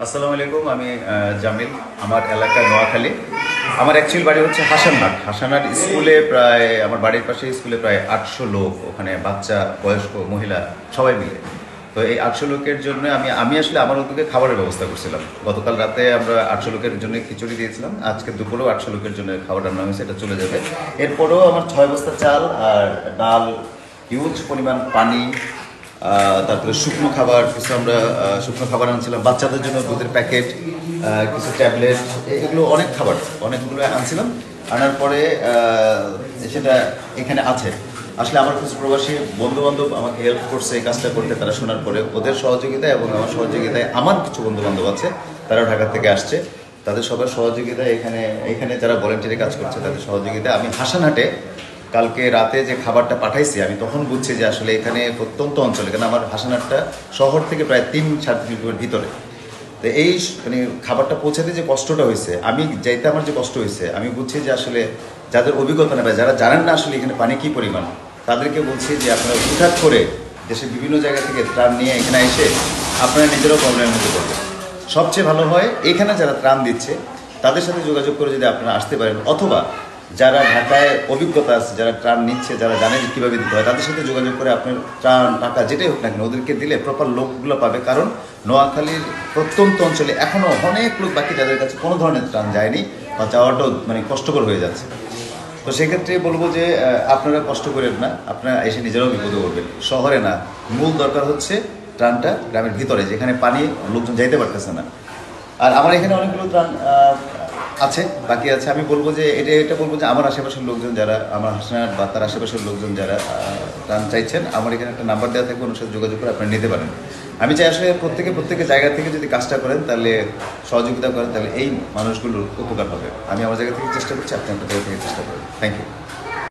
আসসালামু আলাইকুম। আমি জামিল। আমার এলাকা নোয়াখালী। আমার অ্যাকচুয়াল বাড়ি হচ্ছে হাসানহাট। হাসানহাট স্কুলে প্রায় আমার বাড়ির পাশে স্কুলে প্রায় 800 লোক, ওখানে বাচ্চা, বয়স্ক, মহিলা সবাই মিলে। তো এই 800 লোকের জন্য আমি আসলে আমার উদ্যোগে খাবারের ব্যবস্থা করছিলাম। গতকাল রাতে আমরা 800 লোকের জন্য খিচুড়ি দিয়েছিলাম, আজকে দুপুরেও 800 লোকের জন্য খাবার রান্না হয়েছে, এটা চলে যাবে। এরপরেও আমার 6 বস্তা চাল আর ডাল, হিউজ পরিমাণ পানি, তারপরে শুকনো খাবার কিছু আমরা শুকনো খাবার আনছিলাম, বাচ্চাদের জন্য দুধের প্যাকেট, কিছু ট্যাবলেট, এগুলো অনেক খাবার অনেকগুলো আনছিলাম। আনার পরে সেটা এখানে আছে। আসলে আমার কিছু প্রবাসী বন্ধুবান্ধব আমাকে হেল্প করছে এই কাজটা করতে, তারা শোনার পরে ওদের সহযোগিতায় এবং আমার সহযোগিতায় আমার কিছু বন্ধুবান্ধব আছে, তারা ঢাকা থেকে আসছে, তাদের সবার সহযোগিতায় এখানে এখানে যারা ভলেন্টিয়ারি কাজ করছে তাদের সহযোগিতায় আমি হাসানহাটে কালকে রাতে যে খাবারটা পাঠাইছি, আমি তখন বুঝছি যে আসলে এখানে প্রত্যন্ত অঞ্চলে, কারণ আমার হাসানহাটটা শহর থেকে প্রায় 3-3.5 কিলোমিটার ভিতরে। তো এই মানে খাবারটা পৌঁছাতে যে কষ্টটা হয়েছে, আমি যাইতে আমার যে কষ্ট হয়েছে, আমি বুঝছি যে আসলে যাদের অভিজ্ঞতা নেই বা যারা জানেন না আসলে এখানে পানি কী পরিমাণ, তাদেরকে বলছি যে আপনারা হুটহাট করে দেশের বিভিন্ন জায়গা থেকে ত্রাণ নিয়ে এখানে এসে আপনারা নিজেরাও প্রবলেমের মধ্যে পড়বেন। সবচেয়ে ভালো হয় এখানে যারা ত্রাণ দিচ্ছে তাদের সাথে যোগাযোগ করে যদি আপনারা আসতে পারেন, অথবা যারা ঢাকায় অভিজ্ঞতা আছে, যারা ত্রাণ নিচ্ছে, যারা জানে যে কীভাবে দিতে হয়, তাদের সাথে যোগাযোগ করে আপনার ত্রাণ টাকা যেটাই হোক না কেন ওদেরকে দিলে প্রপার লোকগুলো পাবে। কারণ নোয়াখালীর প্রত্যন্ত অঞ্চলে এখনও অনেক লোক বাকি যাদের কাছে কোনো ধরনের ত্রাণ যায়নি বা যাওয়াটাও মানে কষ্টকর হয়ে যাচ্ছে। তো সেক্ষেত্রে বলবো যে আপনারা কষ্ট করেন না, আপনারা এসে নিজেরাও বিপদে পড়বেন। শহরে না, মূল দরকার হচ্ছে ত্রাণটা গ্রামের ভিতরে, যেখানে পানি লোকজন যাইতে পারতেছে না। আর আমার এখানে অনেকগুলো ত্রাণ আছে, বাকি আছে। আমি বলবো যে এটা বলবো যে আমার আশেপাশের লোকজন যারা, আমার হাসনাহাট বা তার আশেপাশের লোকজন যারা ত্রাণ চাইছেন, আমার এখানে একটা নাম্বার দেওয়া থাকবে, ওনার সাথে যোগাযোগ করে আপনারা নিতে পারেন। আমি চাই আসলে প্রত্যেকের জায়গা থেকে যদি কাজটা করেন, তাহলে সহযোগিতা করেন, তাহলে এই মানুষগুলোর উপকার হবে। আমি আমার জায়গা থেকে চেষ্টা করছি, আপনি আপনার জায়গা থেকে চেষ্টা করেন। Thank you.